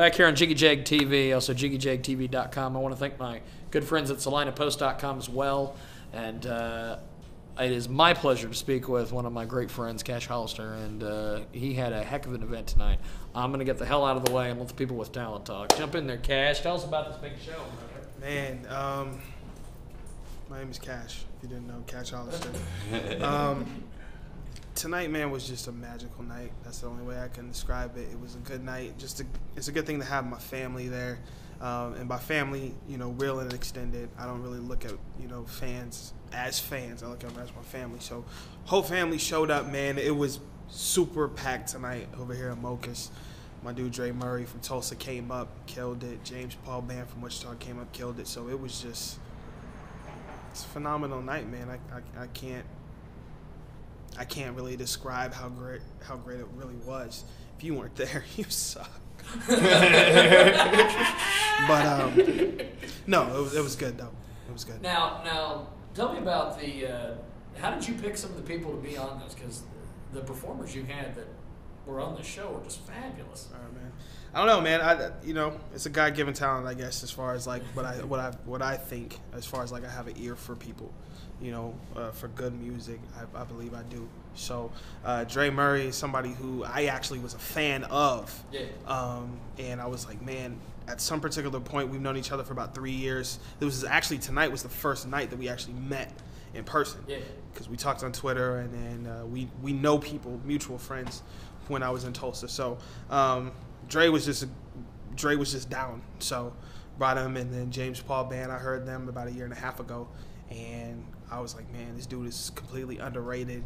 Back here on Jiggy Jag TV, also jiggyjagtv.com. I want to thank my good friends at salinapost.com as well. And it is my pleasure to speak with one of my great friends, Cash Hollister, and he had a heck of an event tonight. I'm going to get the hell out of the way and let the people with talent talk. Jump in there, Cash. Tell us about this big show. Man, my name is Cash, if you didn't know, Cash Hollister. Tonight, man, was just a magical night. That's the only way I can describe it. It was a good night. It's a good thing to have my family there. And by family, real and extended. I don't really look at, fans as fans. I look at them as my family. So, whole family showed up, man. It was super packed tonight over here in Mokas. My dude Dre Murray from Tulsa came up, killed it. James Paul Band from Wichita came up, killed it. So it was it's a phenomenal night, man. I can't really describe how great it really was. If you weren't there, you suck. But no, it was good though. It was good. Now, tell me about how did you pick some of the people to be on this? Because the performers you had that were on the show were just fabulous. All right, man. I don't know, man. It's a God-given talent, I guess, as far as like what I think, as far as like I have an ear for people, for good music. I believe I do. So, Dre Murray is somebody who I actually was a fan of. Yeah. And I was like, man, at some particular point, we've known each other for about 3 years. Tonight was the first night that we actually met in person. Yeah. Because we talked on Twitter, and then we know people, mutual friends, when I was in Tulsa. So, Dre was just down. So, brought him, and then James Paul Band. I heard them about a year and a half ago, and I was like, man, this dude is completely underrated.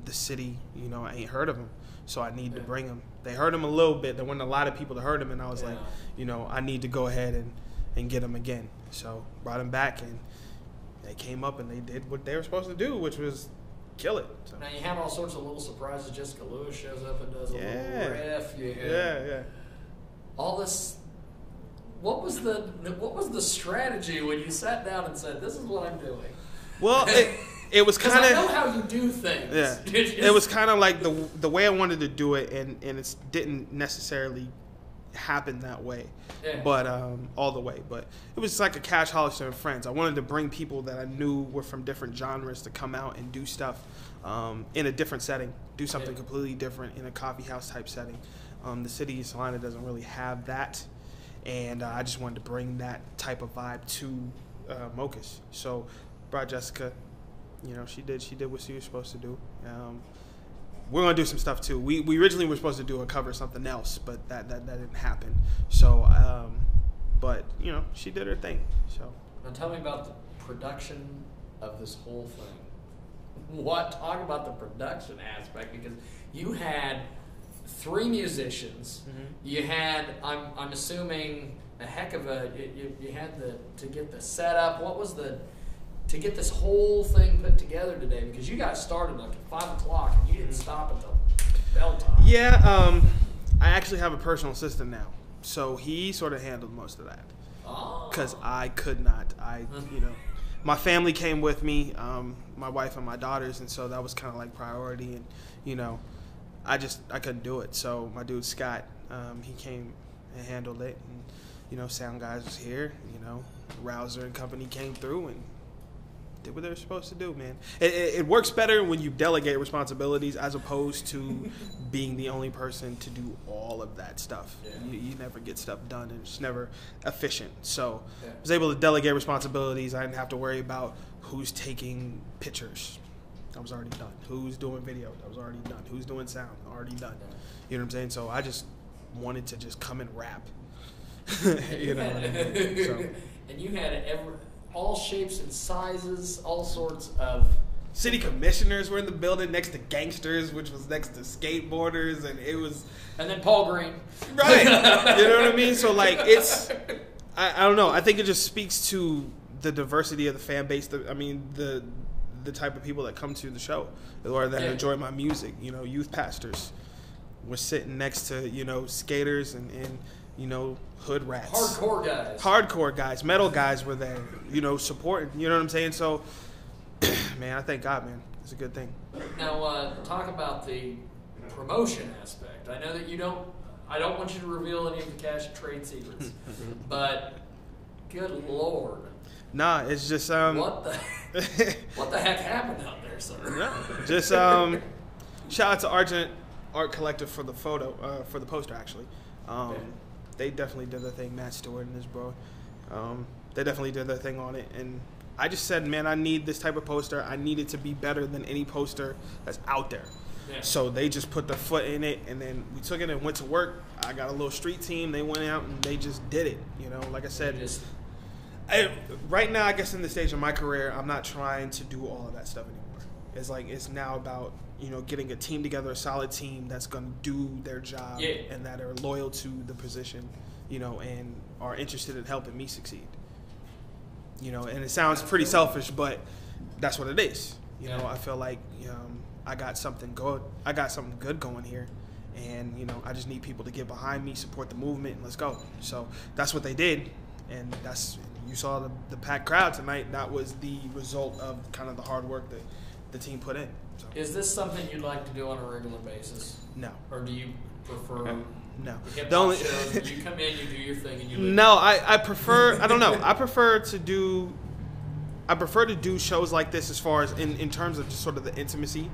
The city, I ain't heard of him, so I need to bring him. They heard him a little bit. There weren't a lot of people that heard him, and I was like, I need to go ahead and get him again. So brought him back, and they came up and they did what they were supposed to do, which was kill it. So. Now you have all sorts of little surprises. Jessica Lewis shows up and does a little riff. Yeah. All this. What was the strategy when you sat down and said, "This is what I'm doing"? Well, it was kind of. I know how you do things. Yeah. It was kind of like the way I wanted to do it, and it didn't necessarily happen that way. Yeah. But all the way. But it was like a Cash Hollister and friends. I wanted to bring people that I knew were from different genres to come out and do stuff in a different setting, do something completely different in a coffee house type setting. The city of Salina doesn't really have that, and I just wanted to bring that type of vibe to Mokas. So brought Jessica. She did what she was supposed to do. We're gonna do some stuff too. We originally were supposed to do a cover of something else, but that didn't happen. So, but she did her thing. So now tell me about the production of this whole thing. Talk about the production aspect, because you had 3 musicians. Mm-hmm. You had, I'm assuming, a heck of a. You had to get the setup. What was to get this whole thing put together today, because you guys started like at 5 o'clock and you didn't stop until bell time. Yeah, I actually have a personal assistant now, so he sort of handled most of that. Because I could not. My family came with me, my wife and my daughters, and so that was kind of like priority, and I couldn't do it. So my dude Scott, he came and handled it, and sound guys was here, Rouser and company came through and did what they were supposed to do, man. It works better when you delegate responsibilities as opposed to being the only person to do all of that stuff. Yeah. You never get stuff done, and it's never efficient. So I was able to delegate responsibilities. I didn't have to worry about who's taking pictures. That was already done. Who's doing video? That was already done. Who's doing sound? Already done. You know what I'm saying? So I just wanted to just come and rap. You know what I mean? So. And you had all shapes and sizes, all sorts of. City commissioners were in the building next to gangsters, which was next to skateboarders, and it was. And then Paul Green. Right. You know what I mean? So like I don't know. I think it just speaks to the diversity of the fan base. The type of people that come to the show or that enjoy my music. Youth pastors were sitting next to skaters and hood rats. Hardcore guys. Metal guys were there, supporting. You know what I'm saying? So, man, I thank God, man. It's a good thing. Now, talk about the promotion aspect. I know that you don't I don't want you to reveal any of the cash trade secrets, but good Lord. Nah, it's just what the heck happened out there, sir? No, just shout out to Argent Art Collective for the photo, for the poster actually. They definitely did their thing. Matt Stewart and his bro, they definitely did their thing on it. And I just said, man, I need this type of poster. I need it to be better than any poster that's out there. Yeah. So they just put their foot in it, and then we took it and went to work. I got a little street team. They went out and they just did it. You know, like I said, right now, I guess in the stage of my career, I'm not trying to do all of that stuff anymore. It's now about, you know, getting a team together, a solid team that's going to do their job and that are loyal to the position, you know, and are interested in helping me succeed. You know, and it sounds pretty selfish, but that's what it is. You know, I feel like I got something good going here, and you know, I just need people to get behind me, support the movement, and let's go. So that's what they did, and you saw the packed crowd tonight. That was the result of kind of the hard work that the team put in. So. Is this something you'd like to do on a regular basis? No. Or do you prefer? No. The only shows, you come in, you do your thing, and you leave. No, I prefer. I don't know. I prefer to do shows like this as far as in terms of just sort of the intimacy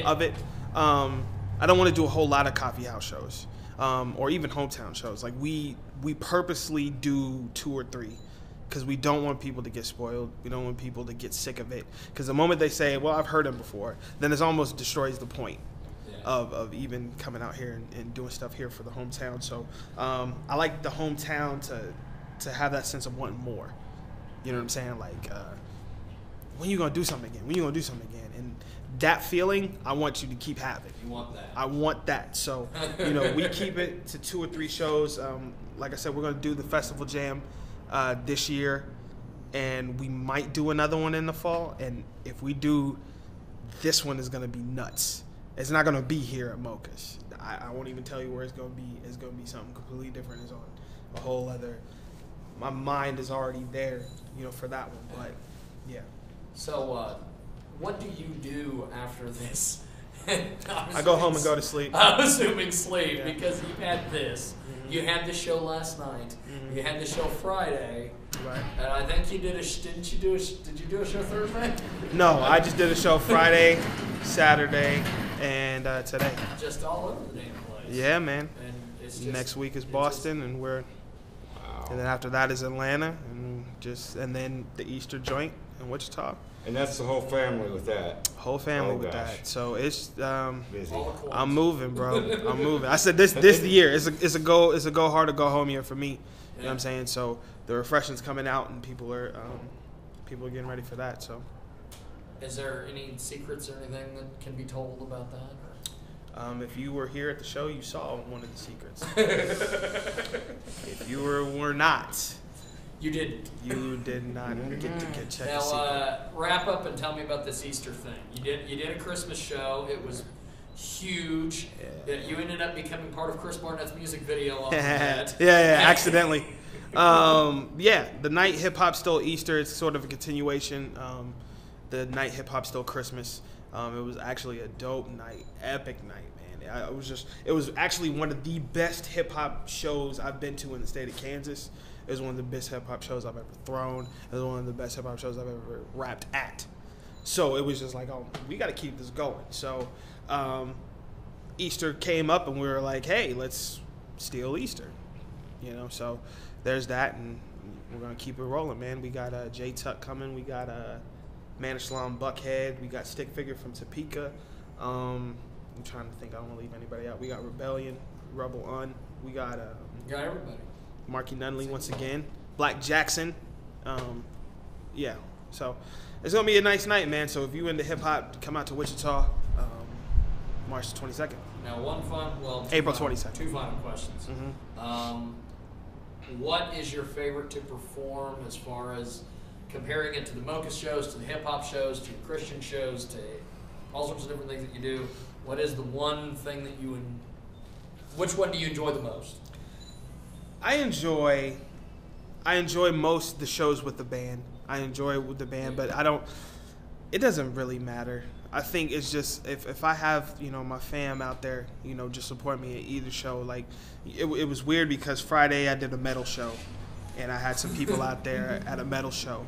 of it. I don't want to do a whole lot of coffee house shows or even hometown shows. Like we purposely do 2 or 3 because we don't want people to get spoiled. We don't want people to get sick of it. Because the moment they say, well, I've heard him before, then it almost destroys the point of even coming out here and doing stuff here for the hometown. So I like the hometown to have that sense of wanting more. You know what I'm saying? Like, when you going to do something again? When you going to do something again? And that feeling, I want you to keep having. You want that. I want that. So, you know, we keep it to 2 or 3 shows. Like I said, we're going to do the Festival Jam this year, and we might do another one in the fall. And if we do, this one is going to be nuts. It's not going to be here at Mokas. I won't even tell you where it's going to be. It's going to be something completely different. It's on a whole other. My mind is already there, you know, for that one. But yeah. So, what do you do after this? I go home and go to sleep. I'm assuming sleep because you had this. Mm-hmm. You had the show last night. Mm-hmm. You had the show Friday. Right. And I think you did did you do a show Thursday? No, I just did a show Friday, Saturday, and today. Just all over the damn place. Yeah, man. And it's just, next week is Boston, and we're. Wow. And then after that is Atlanta, and then the Easter joint in Wichita. And that's the whole family with that. Whole family with that. So it's busy. I'm moving, bro. I'm moving. I said this the year. It's a go hard or go home year for me. You know what I'm saying? So the refreshing's coming out, and people are getting ready for that. So. Is there any secrets or anything that can be told about that? If you were here at the show, you saw one of the secrets. If you were not. You didn't. You did not get to check. Now, wrap up and tell me about this Easter thing. You did a Christmas show. It was huge. Yeah. You ended up becoming part of Chris Barnett's music video on that. Yeah, accidentally. The night hip hop stole Easter. It's sort of a continuation. The night hip hop stole Christmas. It was actually a dope night, epic night, man. It was actually one of the best hip hop shows I've been to in the state of Kansas. It was one of the best hip hop shows I've ever thrown. It was one of the best hip hop shows I've ever rapped at. So it was just like, oh, we got to keep this going. So Easter came up, and we were like, hey, let's steal Easter. You know, so there's that, and we're gonna keep it rolling, man. We got J Tuck coming. We got Manishalom Buckhead. We got Stick Figure from Topeka. I'm trying to think. I don't want to leave anybody out. We got Rebellion, Rebel Un. We got everybody. Marky Nunley once again. Black Jackson. So it's gonna be a nice night, man. So if you into hip hop, come out to Wichita, March 22nd. Now April 22nd. 2 final questions. Mm-hmm. What is your favorite to perform as far as comparing it to the Mokas shows, to the hip hop shows, to Christian shows, to all sorts of different things that you do? What is the one thing that which one do you enjoy the most? I enjoy most of the shows with the band. I enjoy with the band, but it doesn't really matter. I think it's just if I have, my fam out there, just support me at either show. Like, it was weird because Friday I did a metal show, and I had some people out there at a metal show,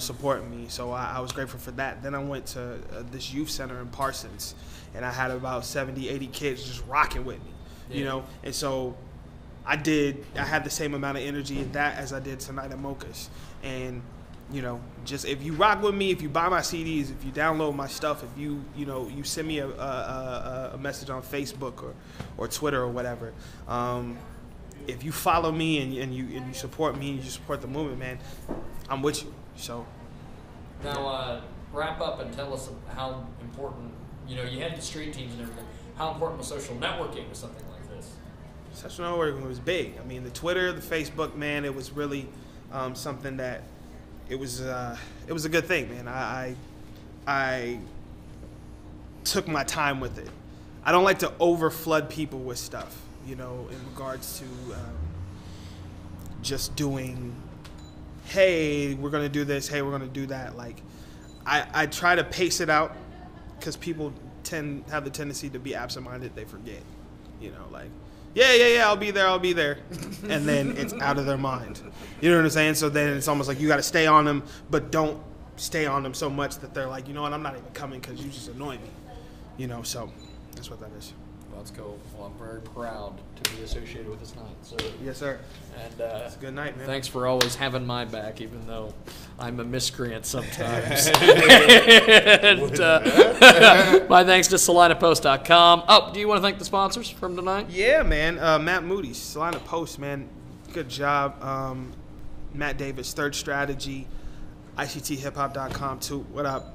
supporting me. So I was grateful for that. Then I went to this youth center in Parsons, and I had about 70, 80 kids just rocking with me, And so I had the same amount of energy in that as I did tonight at Mokas. And just if you rock with me, if you buy my CDs, if you download my stuff, if you send me a message on Facebook or Twitter or whatever, if you follow me and you support me and you support the movement, man, I'm with you. So now wrap up and tell us how important, you had the street teams and everything. How important was social networking with something like this? Social networking was big. I mean, the Twitter, the Facebook, man, it was really something that. It was a good thing, man. I took my time with it. I don't like to overflood people with stuff, in regards to just doing, hey, we're going to do this, hey, we're going to do that. Like, I try to pace it out because people have the tendency to be absent-minded. They forget, like, yeah, I'll be there. And then it's out of their mind. You know what I'm saying? So then it's almost like you got to stay on them, but don't stay on them so much that they're like, you know what, I'm not even coming because you just annoy me. So that's what that is. Well, that's cool. Well, I'm very proud to be associated with this night. So yes, sir. And it's a good night, man. Thanks for always having my back, even though I'm a miscreant sometimes. And, my thanks to SalinaPost.com. Oh, do you want to thank the sponsors from tonight? Yeah, man. Matt Moody's, Salina Post, man. Good job. Matt Davis, Third Strategy, ICTHipHop.com, too. What up?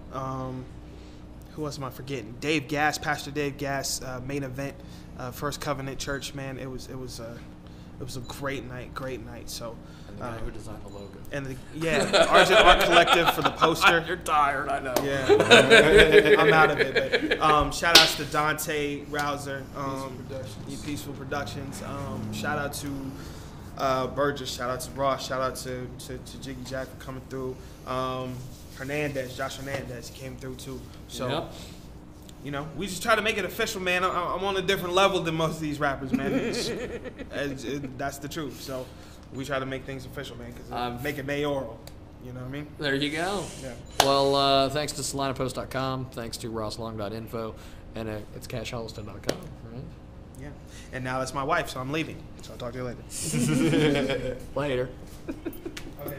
Who else am I forgetting? Dave Gass, Pastor Dave Gass, Main Event, First Covenant Church, man. It was a great night. So, and the guy who designed the logo. And Argent Art Collective for the poster. You're tired, I know. Yeah, I'm out of it. But shout outs to Dante Rouser, Peaceful Productions. Shout out to Burgess. Shout out to Ross. Shout out to Jiggy Jack for coming through. Josh Hernandez came through too. So, yep. We just try to make it official, man. I'm on a different level than most of these rappers, man. That's the truth. So we try to make things official, man, because make it mayoral. You know what I mean? There you go. Yeah. Well, thanks to SalinaPost.com. Thanks to RossLong.info. And it's CashHollistah.com, right? Yeah. And now that's my wife, so I'm leaving. So I'll talk to you later. Later. Okay.